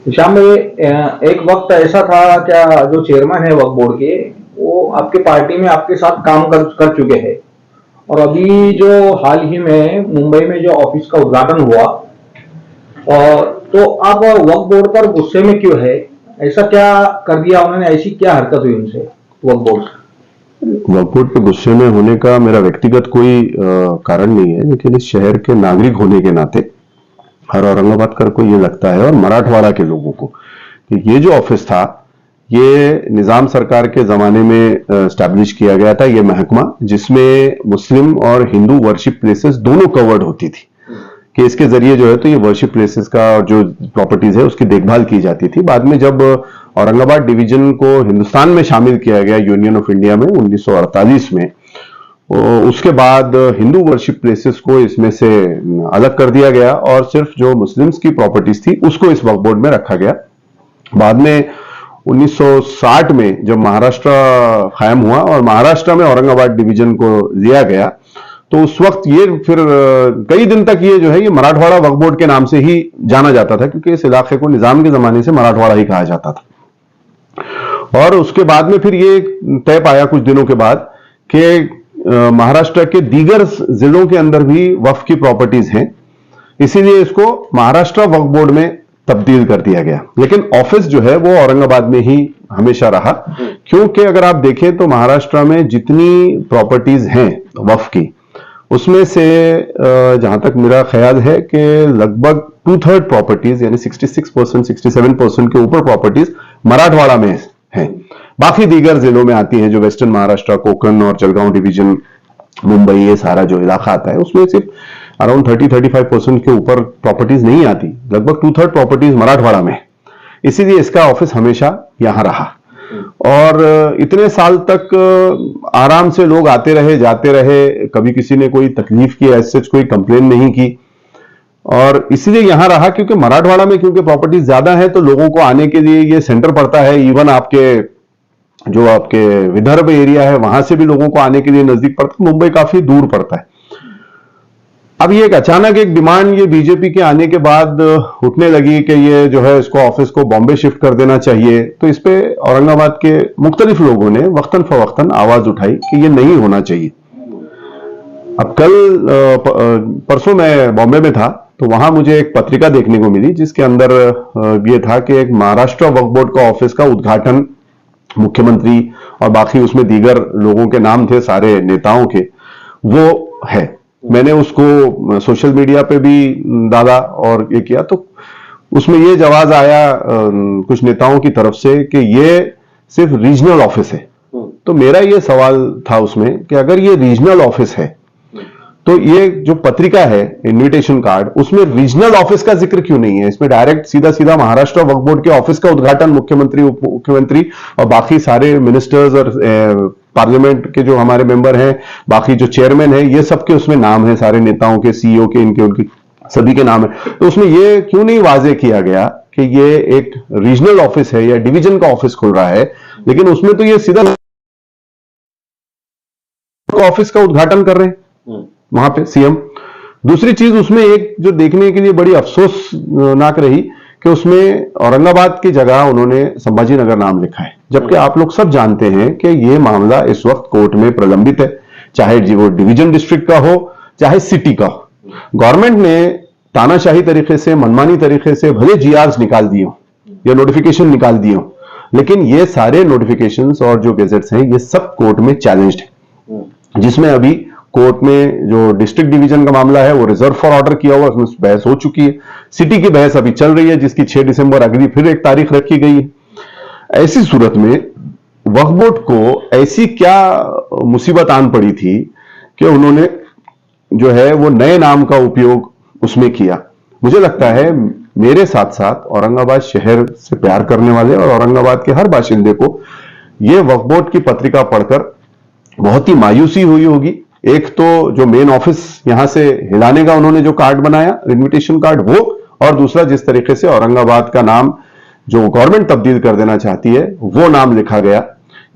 शाम में एक वक्त ऐसा था क्या, जो चेयरमैन है वक्फ बोर्ड के, वो आपके पार्टी में आपके साथ काम कर चुके हैं। और अभी जो हाल ही में मुंबई में जो ऑफिस का उद्घाटन हुआ, और तो आप वक्फ बोर्ड पर गुस्से में क्यों है? ऐसा क्या कर दिया उन्होंने? ऐसी क्या हरकत हुई उनसे वक्फ बोर्ड से? वक्फ बोर्ड पे गुस्से में होने का मेरा व्यक्तिगत कोई कारण नहीं है, लेकिन इस शहर के नागरिक होने के नाते हर औरंगाबादकर को ये लगता है, और मराठवाड़ा के लोगों को, कि ये जो ऑफिस था ये निजाम सरकार के जमाने में स्टैब्लिश किया गया था। ये महकमा जिसमें मुस्लिम और हिंदू वर्शिप प्लेसेस दोनों कवर्ड होती थी, कि इसके जरिए जो है तो ये वर्शिप प्लेसेस का और जो प्रॉपर्टीज है उसकी देखभाल की जाती थी। बाद में जब औरंगाबाद डिवीजन को हिंदुस्तान में शामिल किया गया यूनियन ऑफ इंडिया में 1948 में, उसके बाद हिंदू वर्शिप प्लेसेस को इसमें से अलग कर दिया गया और सिर्फ जो मुस्लिम्स की प्रॉपर्टीज थी उसको इस वक्फ बोर्ड में रखा गया। बाद में 1960 में जब महाराष्ट्र कायम हुआ और महाराष्ट्र में औरंगाबाद डिवीजन को लिया गया, तो उस वक्त ये फिर कई दिन तक ये जो है ये मराठवाड़ा वक्फ बोर्ड के नाम से ही जाना जाता था, क्योंकि इस इलाके को निजाम के जमाने से मराठवाड़ा ही कहा जाता था। और उसके बाद में फिर ये तय पाया कुछ दिनों के बाद कि महाराष्ट्र के दीगर जिलों के अंदर भी वक्फ की प्रॉपर्टीज हैं, इसीलिए इसको महाराष्ट्र वक्फ बोर्ड में तब्दील कर दिया गया। लेकिन ऑफिस जो है वो औरंगाबाद में ही हमेशा रहा, क्योंकि अगर आप देखें तो महाराष्ट्र में जितनी प्रॉपर्टीज हैं वक्फ की, उसमें से जहां तक मेरा ख्याल है कि लगभग 2/3 प्रॉपर्टीज यानी 66%, 67% के ऊपर प्रॉपर्टीज मराठवाड़ा में हैं। बाकी दीगर जिलों में आती हैं, जो वेस्टर्न महाराष्ट्र, कोकण और जलगांव डिवीजन, मुंबई, ये सारा जो इलाका आता है उसमें सिर्फ अराउंड 30-35% के ऊपर प्रॉपर्टीज नहीं आती। लगभग 2/3 प्रॉपर्टीज मराठवाड़ा में, इसीलिए इसका ऑफिस हमेशा यहां रहा। और इतने साल तक आराम से लोग आते रहे जाते रहे, कभी किसी ने कोई तकलीफ की, ऐसे कोई कंप्लेन नहीं की, और इसीलिए यहां रहा क्योंकि मराठवाड़ा में क्योंकि प्रॉपर्टीज ज्यादा है तो लोगों को आने के लिए ये सेंटर पड़ता है। इवन आपके विदर्भ एरिया है वहां से भी लोगों को आने के लिए नजदीक पड़ता है, मुंबई काफी दूर पड़ता है। अब ये एक अचानक एक डिमांड ये बीजेपी के आने के बाद उठने लगी कि ये जो है इसको ऑफिस को बॉम्बे शिफ्ट कर देना चाहिए, तो इस पे औरंगाबाद के मुख्तलिफ लोगों ने वक्तन फवक्तन आवाज उठाई कि ये नहीं होना चाहिए। अब परसों मैं बॉम्बे में था, तो वहां मुझे एक पत्रिका देखने को मिली जिसके अंदर ये था कि एक महाराष्ट्र वक्फ बोर्ड का ऑफिस का उद्घाटन मुख्यमंत्री और बाकी उसमें दीगर लोगों के नाम थे, सारे नेताओं के, वो है। मैंने उसको सोशल मीडिया पे भी डाला और ये किया, तो उसमें ये जवाब आया कुछ नेताओं की तरफ से कि ये सिर्फ रीजनल ऑफिस है। तो मेरा ये सवाल था उसमें कि अगर ये रीजनल ऑफिस है तो ये जो पत्रिका है इनविटेशन कार्ड, उसमें रीजनल ऑफिस का जिक्र क्यों नहीं है? इसमें डायरेक्ट सीधा सीधा महाराष्ट्र वक्फ बोर्ड के ऑफिस का उद्घाटन मुख्यमंत्री, उप मुख्यमंत्री और बाकी सारे मिनिस्टर्स और पार्लियामेंट के जो हमारे मेंबर हैं, बाकी जो चेयरमैन है, ये सबके उसमें नाम है, सारे नेताओं के, सीईओ के, इनके उनकी सभी के नाम है। तो उसमें ये क्यों नहीं वाजे किया गया कि ये एक रीजनल ऑफिस है या डिवीजन का ऑफिस खुल रहा है? लेकिन उसमें तो ये सीधा ऑफिस का उद्घाटन कर रहे हैं वहां पे सीएम। दूसरी चीज उसमें एक जो देखने के लिए बड़ी अफसोसनाक रही कि उसमें औरंगाबाद की जगह उन्होंने संभाजी नगर नाम लिखा है, जबकि आप लोग सब जानते हैं कि यह मामला इस वक्त कोर्ट में प्रलंबित है, चाहे वो डिवीजन डिस्ट्रिक्ट का हो चाहे सिटी का हो। गवर्नमेंट ने तानाशाही तरीके से, मनमानी तरीके से भले जीआर्स निकाल दिए या नोटिफिकेशन निकाल दिए, लेकिन ये सारे नोटिफिकेशंस और जो गेजेट्स हैं ये सब कोर्ट में चैलेंज्ड है, जिसमें अभी कोर्ट में जो डिस्ट्रिक्ट डिवीजन का मामला है वो रिजर्व फॉर ऑर्डर किया हुआ, उसमें बहस हो चुकी है। सिटी की बहस अभी चल रही है, जिसकी 6 दिसंबर अगली फिर एक तारीख रखी गई है। ऐसी सूरत में वक्फ बोर्ड को ऐसी क्या मुसीबत आन पड़ी थी कि उन्होंने जो है वो नए नाम का उपयोग उसमें किया। मुझे लगता है मेरे साथ साथ औरंगाबाद शहर से प्यार करने वाले और औरंगाबाद के हर बाशिंदे को ये वक्फ बोर्ड की पत्रिका पढ़कर बहुत ही मायूसी हुई होगी। एक तो जो मेन ऑफिस यहां से हिलाने का उन्होंने जो कार्ड बनाया, इनविटेशन कार्ड, वो, और दूसरा जिस तरीके से औरंगाबाद का नाम जो गवर्नमेंट तब्दील कर देना चाहती है वो नाम लिखा गया,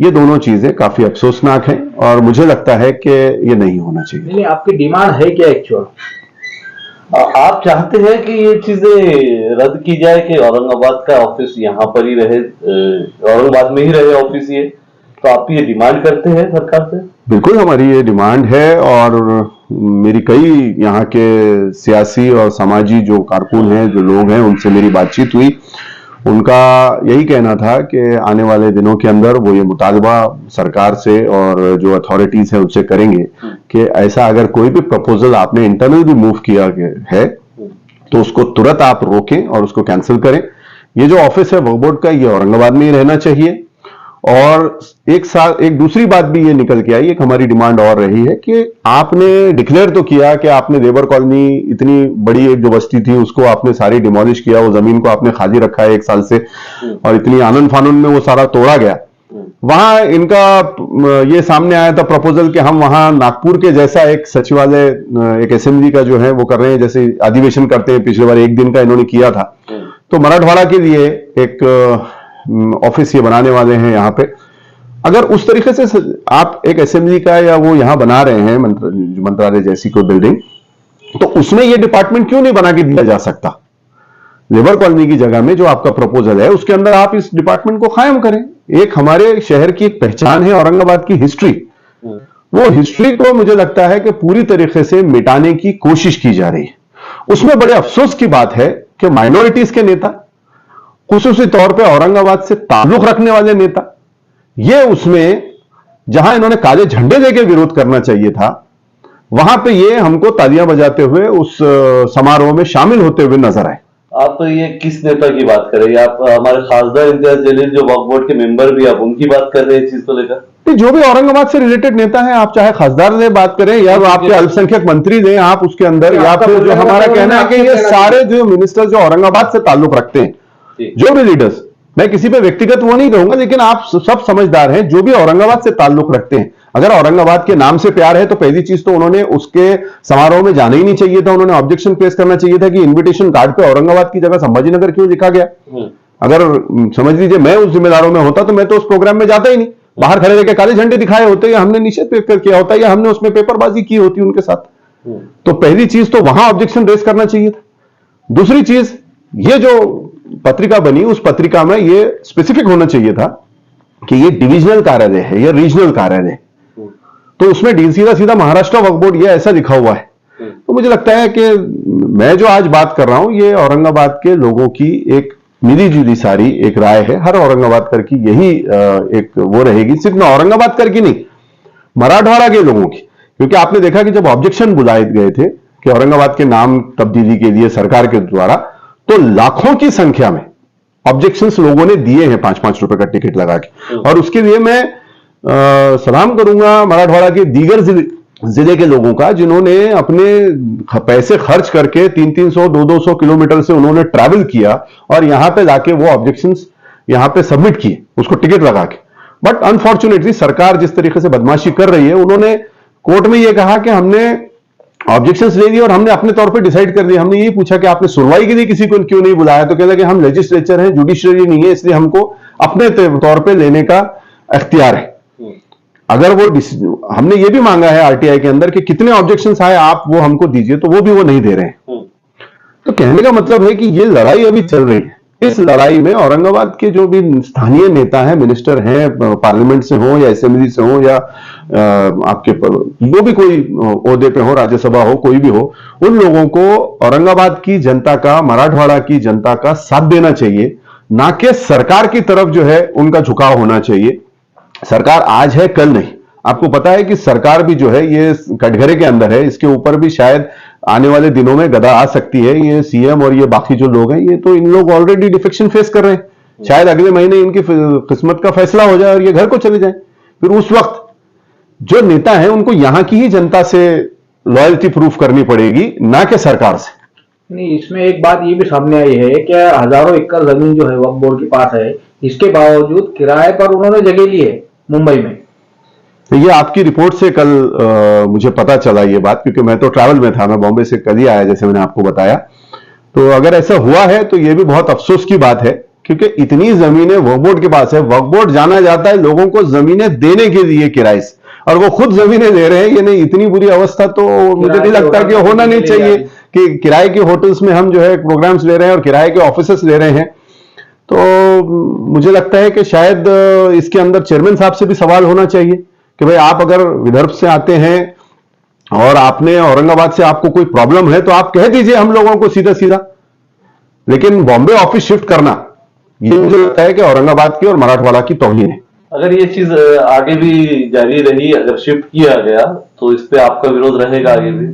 ये दोनों चीजें काफी अफसोसनाक हैं और मुझे लगता है कि ये नहीं होना चाहिए। नहीं, आपकी डिमांड है क्या एक्चुअल? आप चाहते हैं कि ये चीजें रद्द की जाए कि औरंगाबाद का ऑफिस यहाँ पर ही रहे, औरंगाबाद में ही रहे ऑफिस ये, तो आप ये डिमांड करते हैं सरकार से? बिल्कुल हमारी ये डिमांड है और मेरी कई यहाँ के सियासी और समाजी जो कारकुन हैं, जो लोग हैं, उनसे मेरी बातचीत हुई। उनका यही कहना था कि आने वाले दिनों के अंदर वो ये मुतालबा सरकार से और जो अथॉरिटीज है उनसे करेंगे कि ऐसा अगर कोई भी प्रपोजल आपने इंटरनल भी मूव किया है तो उसको तुरंत आप रोकें और उसको कैंसिल करें। ये जो ऑफिस है वक्फ बोर्ड का, ये औरंगाबाद में ही रहना चाहिए। और एक दूसरी बात भी ये निकल के आई, एक हमारी डिमांड और रही है कि आपने डिक्लेयर तो किया कि आपने लेबर कॉलोनी, इतनी बड़ी एक जो बस्ती थी उसको आपने सारी डिमोलिश किया, वो जमीन को आपने खाली रखा है 1 साल से, और इतनी आनन फानन में वो सारा तोड़ा गया। वहां इनका ये सामने आया था प्रपोजल कि हम वहां नागपुर के जैसा एक सचिवालय, एक असेंबली का जो है वो कर रहे हैं, जैसे अधिवेशन करते हैं, पिछले बार 1 दिन का इन्होंने किया था। तो मराठवाड़ा के लिए एक ऑफिस ये बनाने वाले हैं यहाँ पे। अगर उस तरीके से आप एक असेंबली का या वो यहां बना रहे हैं मंत्रालय जैसी कोई बिल्डिंग, तो उसमें ये डिपार्टमेंट क्यों नहीं बना के दिया जा सकता? लेबर कॉलोनी की जगह में जो आपका प्रपोजल है उसके अंदर आप इस डिपार्टमेंट को कायम करें। एक हमारे शहर की एक पहचान है औरंगाबाद की हिस्ट्री, वो हिस्ट्री को मुझे लगता है कि पूरी तरीके से मिटाने की कोशिश की जा रही है। उसमें बड़े अफसोस की बात है कि माइनॉरिटीज के नेता, खुसूसी तौर पे औरंगाबाद से ताल्लुक रखने वाले नेता, ये उसमें जहां इन्होंने काले झंडे लेके विरोध करना चाहिए था, वहां पे ये हमको तालियां बजाते हुए उस समारोह में शामिल होते हुए नजर आए। आप तो ये किस नेता की बात कर रहे हैं? आप हमारे खासदार इम्तियाज जलील जो वक्फ बोर्ड के मेंबर भी, आप उनकी बात कर रहे हैं इस चीज को लेकर? जो भी औरंगाबाद से रिलेटेड नेता है, आप चाहे खासदार ने बात करें या आपके अल्पसंख्यक मंत्री ने आप उसके अंदर, या फिर जो हमारा कहना है कि ये सारे जो मिनिस्टर जो औरंगाबाद से ताल्लुक रखते हैं, जो भी लीडर्स, मैं किसी पे व्यक्तिगत वो नहीं कहूंगा, लेकिन आप सब समझदार हैं, जो भी औरंगाबाद से ताल्लुक रखते हैं, अगर औरंगाबाद के नाम से प्यार है तो पहली चीज तो उन्होंने उसके समारोह में जाना ही नहीं चाहिए था। उन्होंने ऑब्जेक्शन पेश करना चाहिए था कि इन्विटेशन कार्ड पे औरंगाबाद की जगह संभाजीनगर क्यों लिखा गया। अगर समझ लीजिए मैं उस जिम्मेदारों में होता तो मैं तो उस प्रोग्राम में जाता ही नहीं, बाहर खड़े रहकर काले झंडे दिखाए होते, या हमने निषेध किया होता, या हमने उसमें पेपरबाजी की होती उनके साथ। तो पहली चीज तो वहां ऑब्जेक्शन रेज करना चाहिए था। दूसरी चीज, ये जो पत्रिका बनी उस पत्रिका में ये स्पेसिफिक होना चाहिए था कि ये डिविजनल कार्यालय है, ये रीजनल कार्यालय है, तो उसमें सीधा महाराष्ट्र वक्फ बोर्ड ये ऐसा लिखा हुआ है। तो मुझे लगता है कि मैं जो आज बात कर रहा हूं ये औरंगाबाद के लोगों की एक मिली जुली सारी एक राय है। हर औरंगाबाद कर की यही एक वो रहेगी, सिर्फ ना औरंगाबाद कर की नहीं, मराठवाड़ा के लोगों की। क्योंकि आपने देखा कि जब ऑब्जेक्शन बुलाए गए थे कि औरंगाबाद के नाम तब्दीली के लिए सरकार के द्वारा, तो लाखों की संख्या में ऑब्जेक्शंस लोगों ने दिए हैं 5-5 रुपए का टिकट लगा के। और उसके लिए मैं सलाम करूंगा मराठवाड़ा के दीगर जिले के लोगों का, जिन्होंने अपने पैसे खर्च करके 300-300, 200-200 किलोमीटर से उन्होंने ट्रैवल किया और यहां पे जाके वो ऑब्जेक्शंस यहां पे सबमिट किए उसको टिकट लगा के। बट अनफॉर्चुनेटली सरकार जिस तरीके से बदमाशी कर रही है, उन्होंने कोर्ट में यह कहा कि हमने ऑब्जेक्शंस ले लिए और हमने अपने तौर पे डिसाइड कर दिया। हमने यही पूछा कि आपने सुनवाई के लिए किसी को क्यों नहीं बुलाया, तो कहता कि हम लेजिस्लेचर हैं, जुडिशियरी नहीं है, इसलिए हमको अपने तौर पे लेने का इख्तियार है। अगर वो हमने ये भी मांगा है आरटीआई के अंदर कि कितने ऑब्जेक्शंस आए आप वो हमको दीजिए, तो वो भी वो नहीं दे रहे हैं। तो कहने का मतलब है कि ये लड़ाई अभी चल रही है। इस लड़ाई में औरंगाबाद के जो भी स्थानीय नेता हैं, मिनिस्टर हैं, पार्लियामेंट से हो या असेंबली से हो या आपके वो भी कोई ओहदे पे हो, राज्यसभा हो, कोई भी हो, उन लोगों को औरंगाबाद की जनता का, मराठवाड़ा की जनता का साथ देना चाहिए, ना कि सरकार की तरफ जो है उनका झुकाव होना चाहिए। सरकार आज है कल नहीं। आपको पता है कि सरकार भी जो है ये कटघरे के अंदर है, इसके ऊपर भी शायद आने वाले दिनों में गदा आ सकती है। ये सीएम और ये बाकी जो लोग हैं, ये तो इन लोग ऑलरेडी डिफेक्शन फेस कर रहे हैं। शायद अगले महीने इनकी किस्मत का फैसला हो जाए और ये घर को चले जाए। फिर उस वक्त जो नेता है उनको यहां की ही जनता से लॉयल्टी प्रूफ करनी पड़ेगी, ना कि सरकार से। नहीं, इसमें एक बात ये भी सामने आई है कि हजारों एकड़ जमीन जो है वक्फ बोर्ड के पास है, इसके बावजूद किराए पर उन्होंने जगह ली है मुंबई में। तो ये आपकी रिपोर्ट से कल मुझे पता चला ये बात, क्योंकि मैं तो ट्रैवल में था, मैं बॉम्बे से कल ही आया जैसे मैंने आपको बताया। तो अगर ऐसा हुआ है तो ये भी बहुत अफसोस की बात है, क्योंकि इतनी जमीनें वक्फ बोर्ड के पास है। वक्फ बोर्ड जाना जाता है लोगों को जमीनें देने के लिए किराए से, और वो खुद जमीनें दे रहे हैं। ये नहीं, इतनी बुरी अवस्था तो मुझे नहीं लगता कि होना नहीं चाहिए कि किराए के होटल्स में हम जो है प्रोग्राम्स ले रहे हैं और किराए के ऑफिसेस ले रहे हैं। तो मुझे लगता है कि शायद इसके अंदर चेयरमैन साहब से भी सवाल होना चाहिए कि भाई आप अगर विदर्भ से आते हैं और आपने औरंगाबाद से आपको कोई प्रॉब्लम है तो आप कह दीजिए हम लोगों को सीधा सीधा, लेकिन बॉम्बे ऑफिस शिफ्ट करना ये मुझे लगता है कि औरंगाबाद की और मराठवाड़ा की तौहीन है। अगर ये चीज आगे भी जारी रही, अगर शिफ्ट किया गया तो इस पे आपका विरोध रहेगा आगे भी?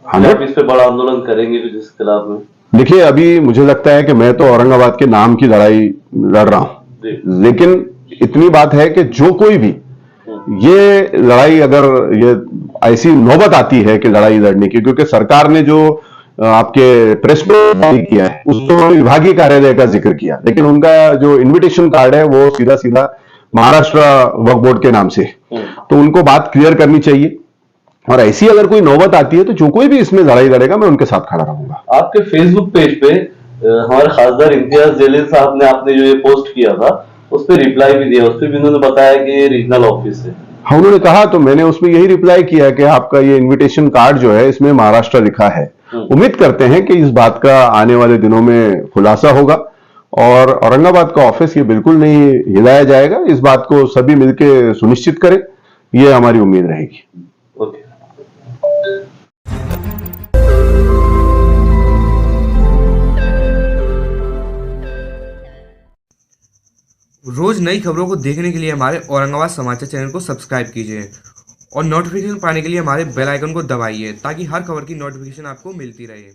आप इस पे बड़ा आंदोलन करेंगे भी जिस खिलाफ में? देखिए, अभी मुझे लगता है कि मैं तो औरंगाबाद के नाम की लड़ाई लड़ रहा हूं, लेकिन इतनी बात है कि जो कोई भी ये लड़ाई, अगर ये ऐसी नौबत आती है कि लड़ाई लड़ने की, क्योंकि सरकार ने जो आपके प्रेस में जारी किया है उसको विभागीय कार्यालय का जिक्र किया, लेकिन उनका जो इनविटेशन कार्ड है वो सीधा सीधा महाराष्ट्र वक्फ बोर्ड के नाम से, तो उनको बात क्लियर करनी चाहिए। और ऐसी अगर कोई नौबत आती है तो जो कोई भी इसमें लड़ाई लड़ेगा मैं उनके साथ खड़ा रहूंगा। आपके फेसबुक पेज पे हमारे खासदार इम्तियाज जलील साहब ने आपने जो ये पोस्ट किया था उस पर रिप्लाई भी दिया, उस पर भी उन्होंने बताया कि ये रीजनल ऑफिस है। हाँ, उन्होंने कहा, तो मैंने उसमें यही रिप्लाई किया कि आपका ये इनविटेशन कार्ड जो है इसमें महाराष्ट्र लिखा है। उम्मीद करते हैं कि इस बात का आने वाले दिनों में खुलासा होगा और औरंगाबाद का ऑफिस ये बिल्कुल नहीं हिलाया जाएगा। इस बात को सभी मिलकर सुनिश्चित करें, ये हमारी उम्मीद रहेगी। ओके। रोज नई खबरों को देखने के लिए हमारे औरंगाबाद समाचार चैनल को सब्सक्राइब कीजिए और नोटिफिकेशन पाने के लिए हमारे बेल आइकन को दबाइए ताकि हर खबर की नोटिफिकेशन आपको मिलती रहे।